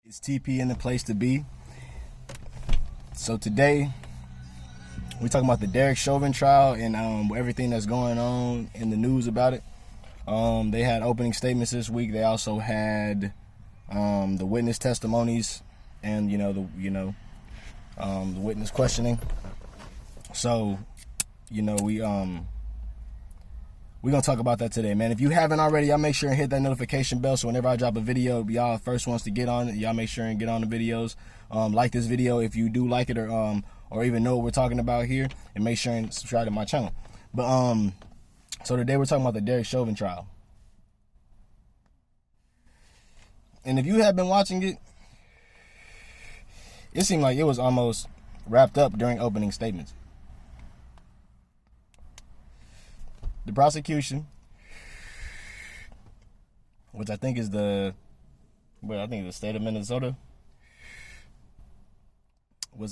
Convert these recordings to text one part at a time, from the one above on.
It's TP in the place to be. So today, we're talking about the Derek Chauvin trial and everything that's going on in the news about it. They had opening statements this week. They also had the witness testimonies and the witness questioning. So, we're going to talk about that today, man. If you haven't already, y'all make sure and hit that notification bell so whenever I drop a video, y'all first ones to get on it. Y'all make sure and get on the videos. Like this video if you do like it or even know what we're talking about here, and make sure and subscribe to my channel. But so today we're talking about the Derek Chauvin trial. And if you have been watching it, it seemed like it was almost wrapped up during opening statements. The prosecution, which I think is the state of Minnesota, was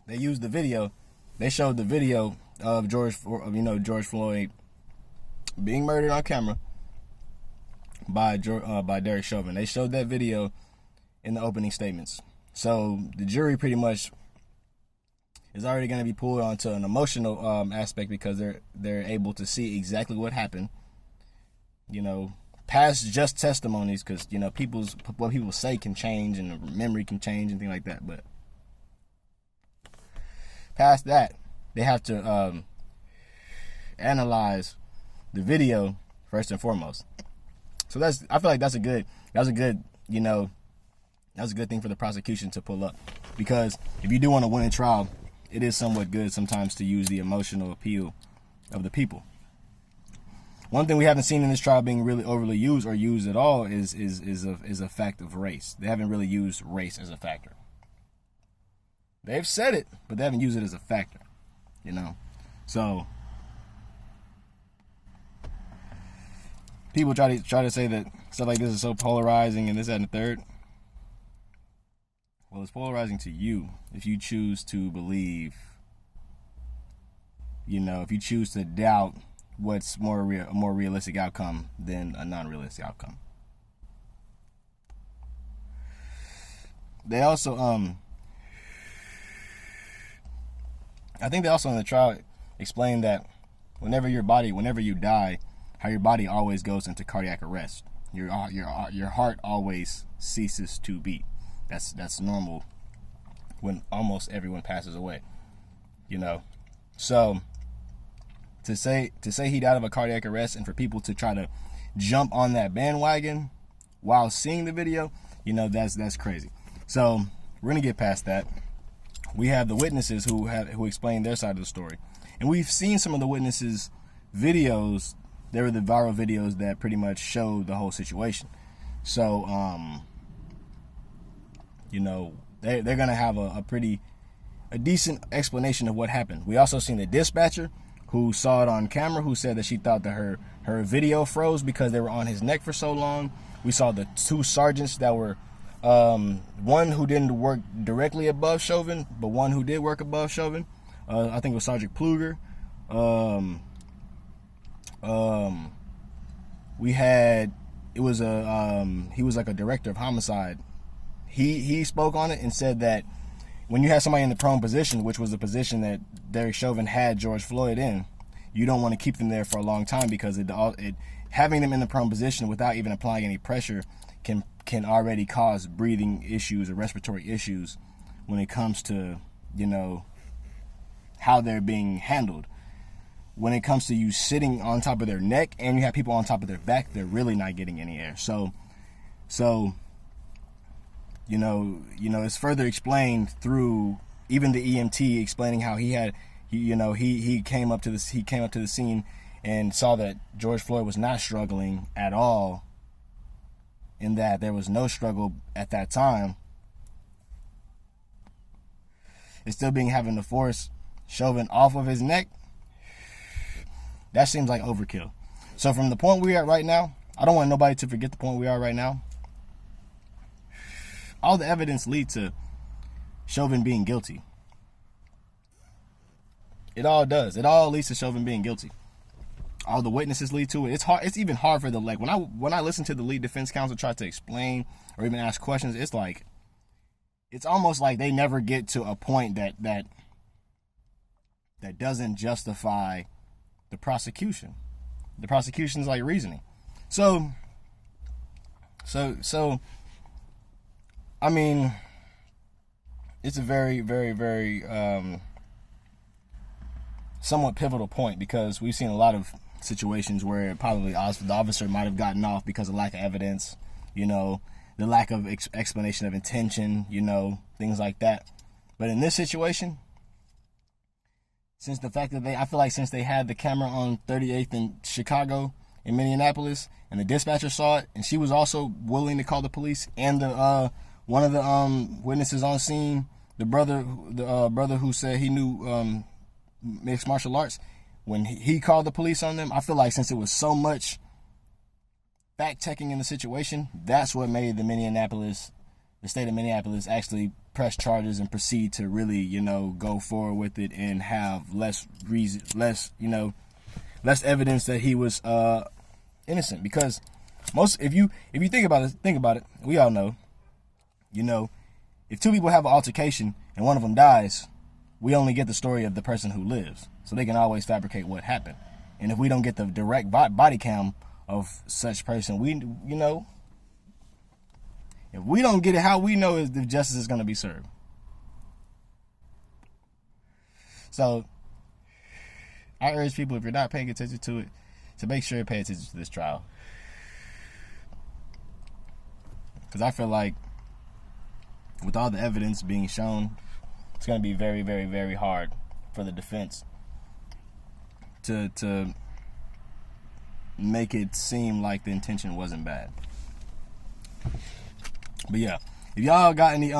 they used the video. They showed the video of George Floyd being murdered on camera by Derek Chauvin. They showed that video in the opening statements. So the jury pretty much is already going to be pulled onto an emotional aspect because they're able to see exactly what happened. Past just testimonies, because what people say can change and memory can change and things like that. But past that, they have to analyze the video first and foremost. So I feel like that's a good thing for the prosecution to pull up, because if you do want to win a trial, it is somewhat good sometimes to use the emotional appeal of the people. One thing we haven't seen in this trial being really overly used or used at all is a fact of race. They haven't really used race as a factor. They've said it, but they haven't used it as a factor. So people try to say that stuff like this is so polarizing and this, that, and the third. Well, it's polarizing to you if you choose to believe, if you choose to doubt what's a more realistic outcome than a non-realistic outcome. They also, I think they also in the trial explained that whenever you die, how your body always goes into cardiac arrest. Your heart always ceases to beat. That's normal when almost everyone passes away, So to say he died of a cardiac arrest, and for people to try to jump on that bandwagon while seeing the video, that's crazy. So we're gonna get past that. We have the witnesses who explain their side of the story, and we've seen some of the witnesses' videos. They were the viral videos that pretty much showed the whole situation. So they're gonna have a decent explanation of what happened. We also seen the dispatcher who saw it on camera, who said that she thought that her video froze because they were on his neck for so long. We saw the two sergeants that were one who didn't work directly above Chauvin, but one who did work above Chauvin. I think it was Sergeant Pluger. He was like a director of homicide. He spoke on it and said that when you have somebody in the prone position, which was the position that Derek Chauvin had George Floyd in, you don't want to keep them there for a long time, because having them in the prone position without even applying any pressure can already cause breathing issues or respiratory issues when it comes to how they're being handled. When it comes to you sitting on top of their neck and you have people on top of their back, they're really not getting any air. So it's further explained through even the EMT explaining how he came up to the scene and saw that George Floyd was not struggling at all, in that there was no struggle at that time. It's still having to force Chauvin off of his neck. That seems like overkill. So from the point we are at right now, I don't want nobody to forget the point we are right now. All the evidence leads to Chauvin being guilty. It all does. It all leads to Chauvin being guilty. all the witnesses lead to it. It's hard. It's even hard for the, like, when I listen to the lead defense counsel try to explain or even ask questions, it's like, it's almost like they never get to a point that doesn't justify the prosecution. The prosecution's like reasoning. So I mean, it's a very, very, very somewhat pivotal point, because we've seen a lot of situations where probably the officer might have gotten off because of lack of evidence, you know, the lack of explanation of intention, you know, things like that. But in this situation, since the fact that I feel like since they had the camera on 38th in Chicago, in Minneapolis, and the dispatcher saw it, and she was also willing to call the police, and the one of the witnesses on scene, the brother who said he knew mixed martial arts, when he called the police on them, I feel like since it was so much fact checking in the situation, that's what made the state of Minneapolis actually press charges and proceed to really, you know, go forward with it and have less evidence that he was innocent. Because if you think about it, we all know, you know, if two people have an altercation and one of them dies, we only get the story of the person who lives. So they can always fabricate what happened. And if we don't get the direct body cam of such person, if we don't get it, how we know is if justice is going to be served. So I urge people, if you're not paying attention to it, to make sure you pay attention to this trial. Because I feel like with all the evidence being shown, it's going to be very, very, very hard for the defense to make it seem like the intention wasn't bad. But yeah, if y'all got any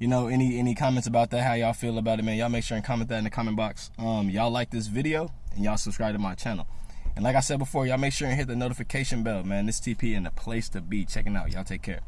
any comments about that, how y'all feel about it, man, y'all make sure and comment that in the comment box. Y'all like this video and y'all subscribe to my channel. And like I said before, y'all make sure and hit the notification bell, man. This TP and the place to be. Checking out. Y'all take care.